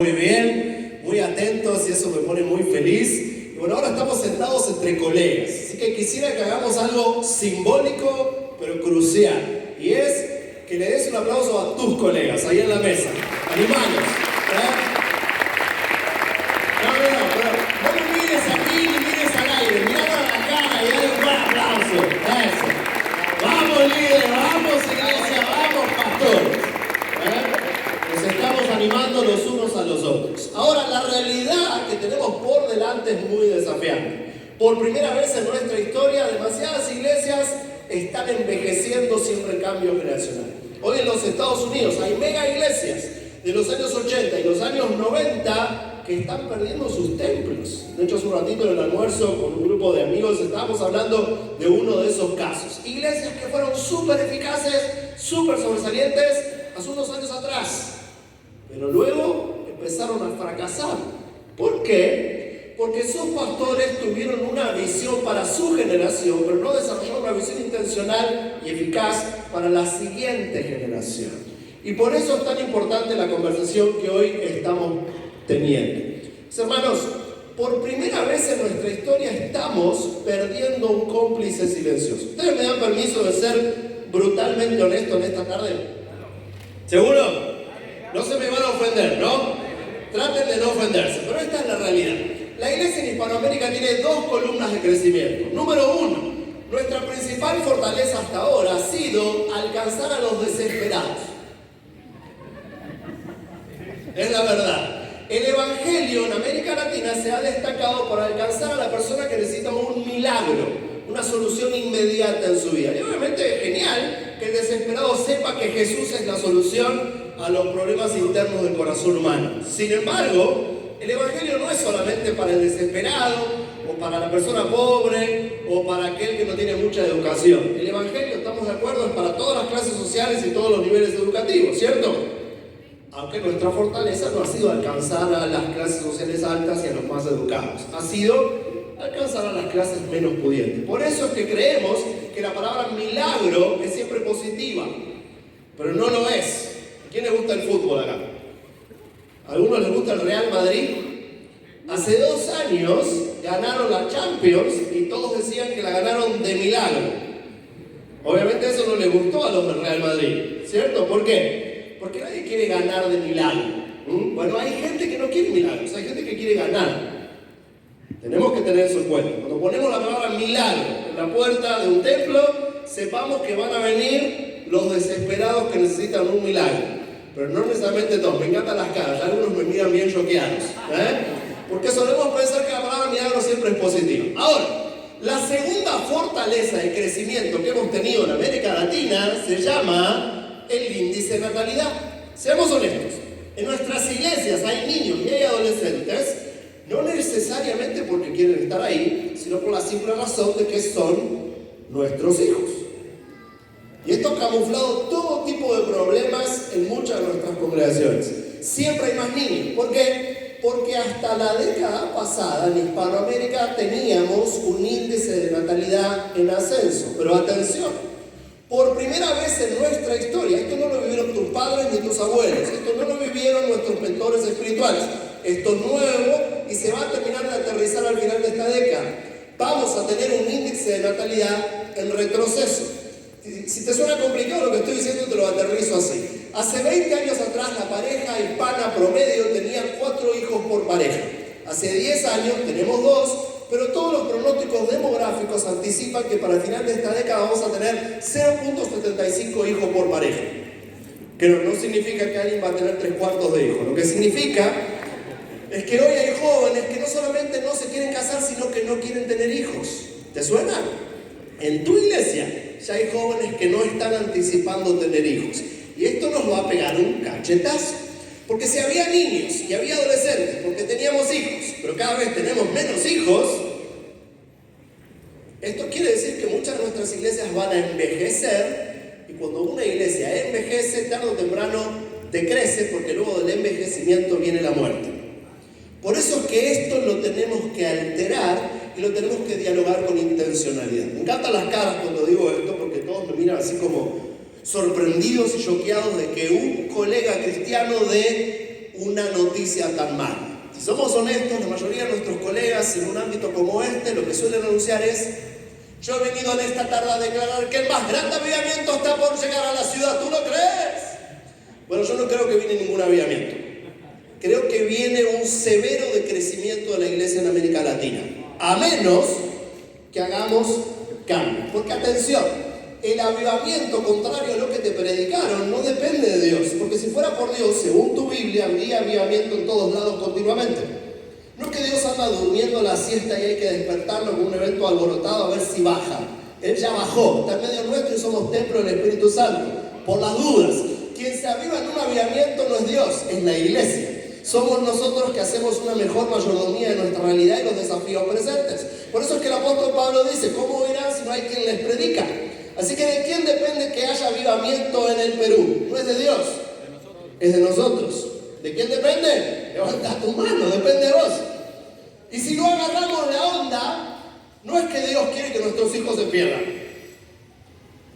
Muy bien, muy atentos y eso me pone muy feliz. Y bueno, ahora estamos sentados entre colegas, así que quisiera que hagamos algo simbólico pero crucial. Y es que le des un aplauso a tus colegas ahí en la mesa. Animalos. Pero no me mires aquí ni mires al aire, mirando a la cara y dale un buen aplauso. Eso. Vamos líder, vamos iglesia, vamos pastor. Nos estamos animando los unos a los otros. Ahora, la realidad que tenemos por delante es muy desafiante. Por primera vez en nuestra historia, demasiadas iglesias están envejeciendo sin recambio generacional. Hoy en los Estados Unidos hay mega iglesias de los años 80 y los años 90 que están perdiendo sus templos. De hecho, hace un ratito en el almuerzo con un grupo de amigos estábamos hablando de uno de esos casos. Iglesias que fueron súper eficaces, súper sobresalientes hace unos años atrás. Pero luego empezaron a fracasar. ¿Por qué? Porque sus pastores tuvieron una visión para su generación, pero no desarrollaron una visión intencional y eficaz para la siguiente generación. Y por eso es tan importante la conversación que hoy estamos teniendo. Mis hermanos, por primera vez en nuestra historia estamos perdiendo un cómplice silencioso. ¿Ustedes me dan permiso de ser brutalmente honesto en esta tarde? ¿Seguro? No se me van a ofender, ¿no? Traten de no ofenderse, pero esta es la realidad. La iglesia en Hispanoamérica tiene dos columnas de crecimiento. Número uno, nuestra principal fortaleza hasta ahora ha sido alcanzar a los desesperados. Es la verdad. El evangelio en América Latina se ha destacado por alcanzar a la persona que necesita un milagro, una solución inmediata en su vida. Y obviamente es genial que el desesperado sepa que Jesús es la solución a los problemas internos del corazón humano. Sin embargo, el evangelio no es solamente para el desesperado, o para la persona pobre, o para aquel que no tiene mucha educación. El evangelio, estamos de acuerdo, es para todas las clases sociales y todos los niveles educativos, ¿cierto? Aunque nuestra fortaleza no ha sido alcanzar a las clases sociales altas y a los más educados, ha sido alcanzar a las clases menos pudientes. Por eso es que creemos que la palabra milagro es siempre positiva, pero no lo es. ¿A quién le gusta el fútbol acá? ¿A algunos les gusta el Real Madrid? Hace 2 años ganaron la Champions y todos decían que la ganaron de milagro. Obviamente eso no les gustó a los del Real Madrid, ¿cierto? ¿Por qué? Porque nadie quiere ganar de milagro. Bueno, hay gente que no quiere milagros, hay gente que quiere ganar. Tenemos que tener eso en cuenta. Cuando ponemos la palabra milagro en la puerta de un templo, sepamos que van a venir los desesperados que necesitan un milagro. Pero no necesariamente todos. Me encantan las caras. Algunos me miran bien choqueados. Porque solemos pensar que la palabra milagro siempre es positiva. Ahora, la segunda fortaleza de crecimiento que hemos tenido en América Latina se llama el índice de natalidad. Seamos honestos. En nuestras iglesias hay niños y hay adolescentes, no necesariamente porque quieren estar ahí, sino por la simple razón de que son nuestros hijos. Y esto ha camuflado todo tipo de problemas en muchas de nuestras congregaciones. Siempre hay más niños. ¿Por qué? Porque hasta la década pasada en Hispanoamérica teníamos un índice de natalidad en ascenso. Pero atención, por primera vez en nuestra historia, esto no lo vivieron tus padres ni tus abuelos, esto no lo vivieron nuestros mentores espirituales, esto es nuevo y se va a terminar de aterrizar al final de esta década. Vamos a tener un índice de natalidad en retroceso. Si te suena complicado lo que estoy diciendo, te lo aterrizo así. Hace 20 años atrás la pareja hispana promedio tenía 4 hijos por pareja. Hace 10 años tenemos 2, pero todos los pronósticos demográficos anticipan que para el final de esta década vamos a tener 0.75 hijos por pareja. Que no significa que alguien va a tener 3/4 de hijos. Lo que significa es que hoy hay jóvenes que no solamente no se quieren casar, sino que no quieren tener hijos. ¿Te suena? En tu iglesia ya hay jóvenes que no están anticipando tener hijos. Y esto nos va a pegar un cachetazo. Porque si había niños y había adolescentes, porque teníamos hijos, pero cada vez tenemos menos hijos, esto quiere decir que muchas de nuestras iglesias van a envejecer. Y cuando una iglesia envejece, tarde o temprano decrece, porque luego del envejecimiento viene la muerte. Por eso es que esto lo tenemos que alterar y lo tenemos que dialogar con intencionalidad. Me encantan las caras cuando digo esto, porque todos me miran así como sorprendidos y choqueados de que un colega cristiano de una noticia tan mala. Si somos honestos, la mayoría de nuestros colegas en un ámbito como este lo que suelen anunciar es: yo he venido en esta tarde a declarar que el más grande avivamiento está por llegar a la ciudad, ¿tú lo crees? Bueno, yo no creo que viene ningún avivamiento. Creo que viene un severo decrecimiento de la iglesia en América Latina, a menos que hagamos cambios. Porque atención, el avivamiento, contrario a lo que te predicaron, no depende de Dios. Porque si fuera por Dios, según tu Biblia, habría avivamiento en todos lados continuamente. No es que Dios anda durmiendo la siesta y hay que despertarlo con un evento alborotado a ver si baja. Él ya bajó, está en medio nuestro y somos templo del Espíritu Santo. Por las dudas, quien se aviva en un avivamiento no es Dios, es la iglesia. Somos nosotros que hacemos una mejor mayordomía de nuestra realidad y los desafíos presentes. Por eso es que el apóstol Pablo dice: ¿cómo irán si no hay quien les predica? Así que ¿de quién depende que haya avivamiento en el Perú? No es de Dios, es de nosotros. ¿De quién depende? Levanta tu mano, depende de vos. Y si no agarramos la onda, no es que Dios quiere que nuestros hijos se pierdan.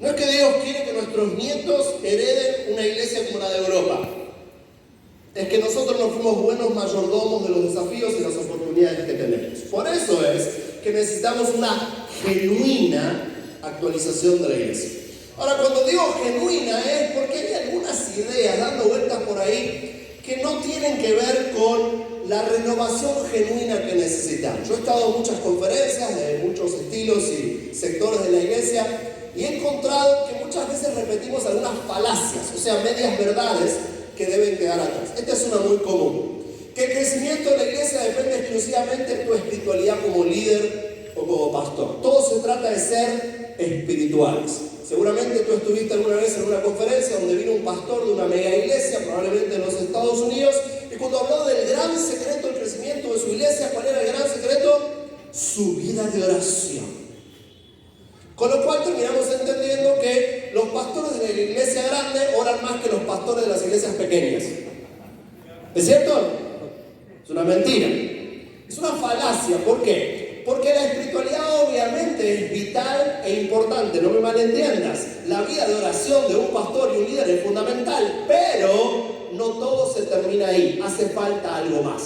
No es que Dios quiere que nuestros nietos hereden una iglesia como la de Europa. Es que nosotros no fuimos buenos mayordomos de los desafíos y las oportunidades que tenemos. Por eso es que necesitamos una genuina actualización de la iglesia. Ahora, cuando digo genuina es porque hay algunas ideas dando vueltas por ahí que no tienen que ver con la renovación genuina que necesitamos. Yo he estado en muchas conferencias de muchos estilos y sectores de la iglesia y he encontrado que muchas veces repetimos algunas falacias, o sea, medias verdades que deben quedar atrás. Esta es una muy común: que el crecimiento de la iglesia depende exclusivamente de tu espiritualidad como líder o como pastor. Todo se trata de ser espirituales. Seguramente tú estuviste alguna vez en una conferencia donde vino un pastor de una mega iglesia, probablemente en los Estados Unidos, y cuando habló del gran secreto del crecimiento de su iglesia, ¿cuál era el gran secreto? Su vida de oración. Con lo cual terminamos entendiendo que los pastores de la iglesia grande oran más que los pastores de las iglesias pequeñas. ¿Es cierto? Es una mentira. Es una falacia. ¿Por qué? Porque la espiritualidad obviamente es vital e importante, no me malentiendas. La vida de oración de un pastor y un líder es fundamental, pero no todo se termina ahí. Hace falta algo más.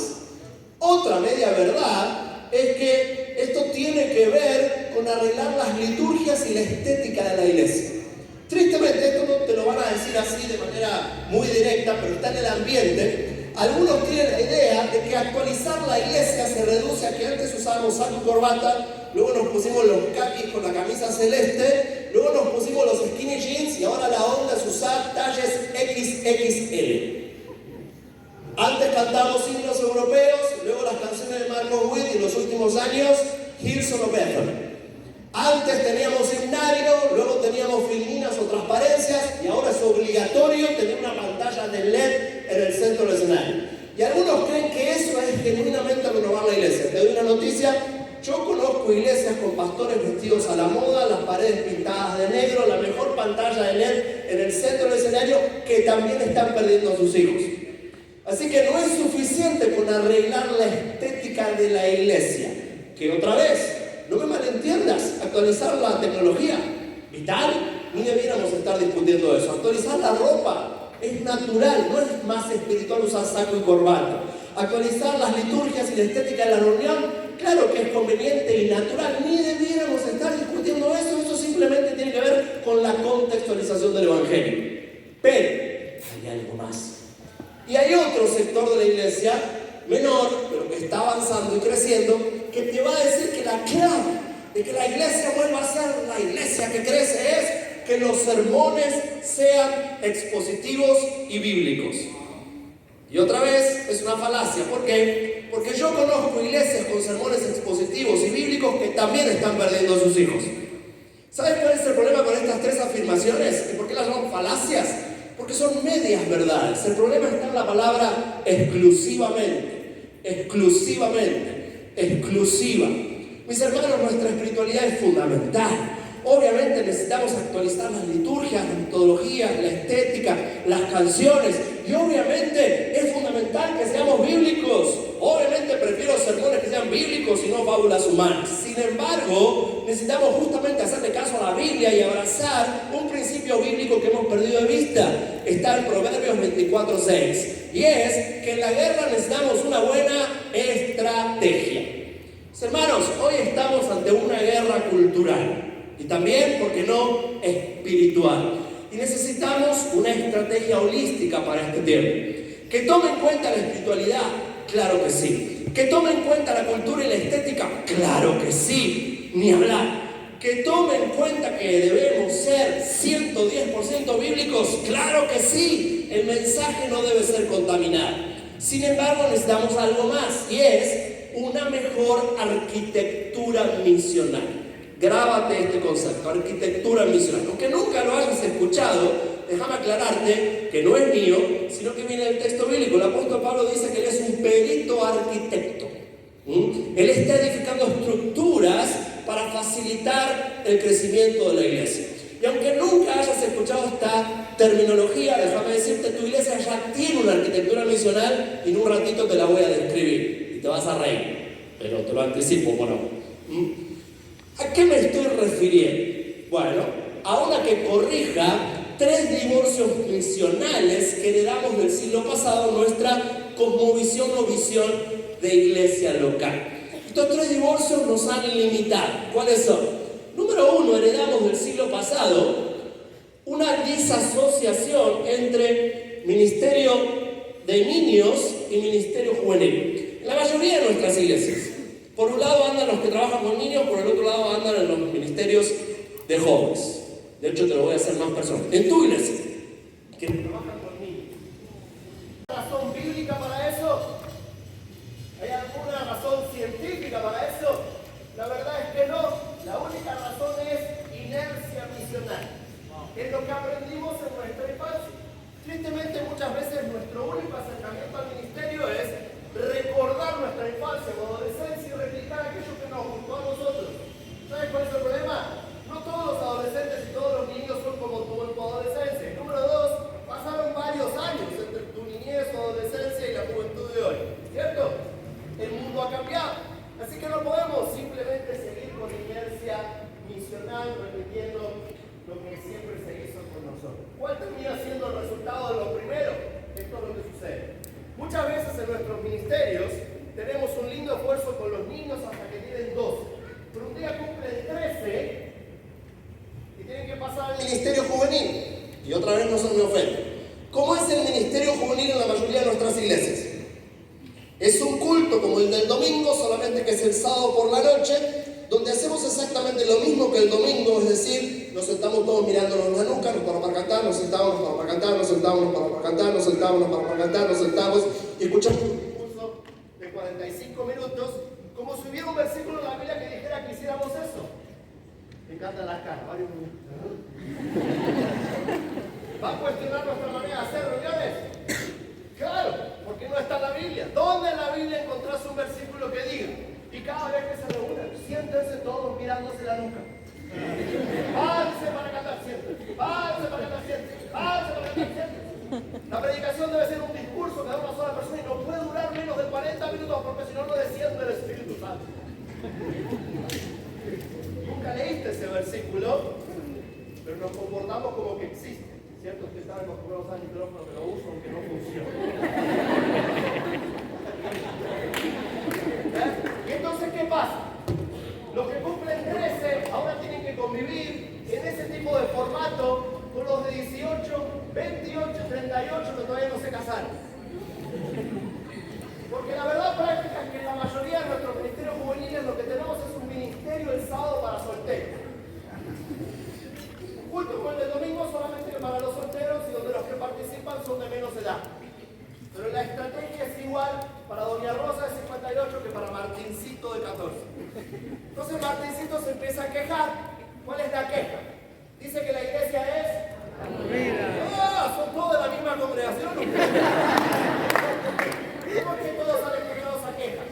Otra media verdad es que esto tiene que ver con arreglar las liturgias y la estética de la iglesia. Tristemente, esto no te lo van a decir así de manera muy directa, pero está en el ambiente. Algunos tienen la idea de que actualizar la iglesia se reduce a que antes usábamos saco y corbata, luego nos pusimos los kakis con la camisa celeste, luego nos pusimos los skinny jeans y ahora la onda es usar talles XXL. Antes cantábamos himnos europeos, luego las canciones de Marco Witt y en los últimos años Hillsong o Bethel. Antes teníamos himnario, luego teníamos filminas o transparencias y ahora es obligatorio tener una pantalla de LED en el centro del escenario. Y algunos creen que eso es genuinamente renovar la iglesia. Te doy una noticia: yo conozco iglesias con pastores vestidos a la moda, las paredes pintadas de negro, la mejor pantalla de LED en el centro del escenario, que también están perdiendo a sus hijos. Así que no es suficiente con arreglar la estética de la iglesia, que otra vez, no me malentiendas, actualizar la tecnología, vital, ni debiéramos estar discutiendo eso. Actualizar la ropa es natural, no es más espiritual usar saco y corbata. Actualizar las liturgias y la estética de la reunión, claro que es conveniente y natural, ni debiéramos estar discutiendo eso. Eso simplemente tiene que ver con la contextualización del evangelio. Pero hay algo más. Y hay otro sector de la iglesia, menor, pero que está avanzando y creciendo, que te va a decir que la clave de que la iglesia vuelva a ser la iglesia que crece es que los sermones sean expositivos y bíblicos. Y otra vez es una falacia. ¿Por qué? Porque yo conozco iglesias con sermones expositivos y bíblicos que también están perdiendo a sus hijos. ¿Sabes cuál es el problema con estas tres afirmaciones? ¿Y por qué las llaman falacias? Porque son medias verdades. El problema está en la palabra exclusivamente. Exclusivamente. Exclusiva. Mis hermanos, nuestra espiritualidad es fundamental. Obviamente necesitamos actualizar las liturgias, las metodologías, la estética, las canciones. Y obviamente es fundamental que seamos bíblicos. Obviamente prefiero sermones que sean bíblicos y no fábulas humanas. Sin embargo, necesitamos justamente hacerle caso a la Biblia y abrazar un principio bíblico que hemos perdido de vista. Está en Proverbios 24:6. y es que en la guerra necesitamos una buena estrategia. Hermanos, hoy estamos ante una guerra cultural y también, ¿por qué no?, espiritual. Y necesitamos una estrategia holística para este tiempo. ¿Que tome en cuenta la espiritualidad? Claro que sí. ¿Que tome en cuenta la cultura y la estética? Claro que sí, ni hablar. ¿Que tome en cuenta que debemos ser 110% bíblicos? Claro que sí. El mensaje no debe ser contaminado. Sin embargo, necesitamos algo más, y es una mejor arquitectura misional. Grábate este concepto, arquitectura misional. Aunque nunca lo hayas escuchado, déjame aclararte que no es mío, sino que viene del texto bíblico. El apóstol Pablo dice que él es un perito arquitecto. Él está edificando estructuras para facilitar el crecimiento de la iglesia. Y aunque nunca hayas escuchado esta terminología, déjame decirte, tu iglesia ya tiene una arquitectura misional y en un ratito te la voy a describir y te vas a reír, pero te lo anticipo por ahora. ¿A qué me estoy refiriendo? Bueno, a una que corrija 3 divorcios misionales que heredamos del siglo pasado, nuestra cosmovisión o visión de iglesia local. Estos 3 divorcios nos han limitado. ¿Cuáles son? Número 1, heredamos del siglo pasado una disasociación entre ministerio de niños y ministerio juvenil. En la mayoría de nuestras iglesias, por un lado andan los que trabajan con niños, por el otro lado andan en los ministerios de jóvenes. De hecho, te lo voy a hacer más personal. En tu iglesia, que trabajan con niños. ¿Hay razón bíblica para eso? ¿Hay alguna razón científica para eso? La verdad es que no. La única razón es inercia misional. Es lo que aprendimos en nuestra infancia. Tristemente, muchas veces nuestro único acercamiento al ministerio es recordar nuestra infancia o adolescencia y replicar aquello que nos gustó a nosotros. ¿Sabes cuál es el problema? No todos los adolescentes y todos los niños son como tú en tu adolescencia. Número 2, pasaron varios años entre tu niñez, tu adolescencia y la juventud de hoy. ¿Cierto? El mundo ha cambiado. Así que no podemos simplemente seguir con inercia misional, repitiendo lo que siempre se hizo con nosotros. ¿Cuál termina siendo el resultado de lo primero? Esto es lo que sucede. Muchas veces en nuestros ministerios tenemos un lindo esfuerzo con los niños hasta que tienen 12. Pero un día cumplen 13 y tienen que pasar al ministerio juvenil. Y otra vez no se me ofende. ¿Cómo es el ministerio juvenil en la mayoría de nuestras iglesias? Es un culto como el del domingo, solamente que es el sábado por la noche, donde hacemos exactamente lo mismo que el domingo, es decir, nos sentamos todos mirándonos la nuca, nos paramos para cantar, nos sentamos, nos paramos para cantar, nos sentamos, nos paramos para cantar, nos sentamos, nos paramos para cantar, nos sentamos y escuchamos un discurso de 45 minutos, como si hubiera un versículo en la Biblia que dijera que hiciéramos eso. Me encantan las caras, varios minutos. ¿Va a cuestionar nuestra manera de hacer reuniones? Claro, porque no está en la Biblia. ¿Dónde en la Biblia encontrás un versículo que diga? Y cada vez que se reúnen, siéntense todos mirándose la nuca. Párense para cantar, siéntense. Párense para cantar, siéntense. Párense para cantar, siéntense. La predicación debe ser un discurso que da una sola persona y no puede durar menos de 40 minutos porque si no, no desciende el Espíritu Santo. Nunca leíste ese versículo, pero nos comportamos como que existe. ¿Cierto? Ustedes saben cómo usar el micrófono, que lo uso aunque no funciona. Y entonces, ¿qué pasa? Los que cumplen 13 ahora tienen que convivir en ese tipo de formato con los de 18, 28, 38 que todavía no se casaron. Porque la verdad práctica es que en la mayoría de nuestros ministerios juveniles lo que tenemos es un ministerio el sábado para solteros. Culto como el del domingo solamente para los solteros y donde los que participan son de menos edad. Pero la estrategia es igual para Doña Rosa de 58 que para Martincito de 14. Entonces Martincito se empieza a quejar. ¿Cuál es la queja? Dice que la iglesia es aburrida. ¡Ah! ¿Son todos de la misma congregación? ¿Por qué todos salen quejados a queja?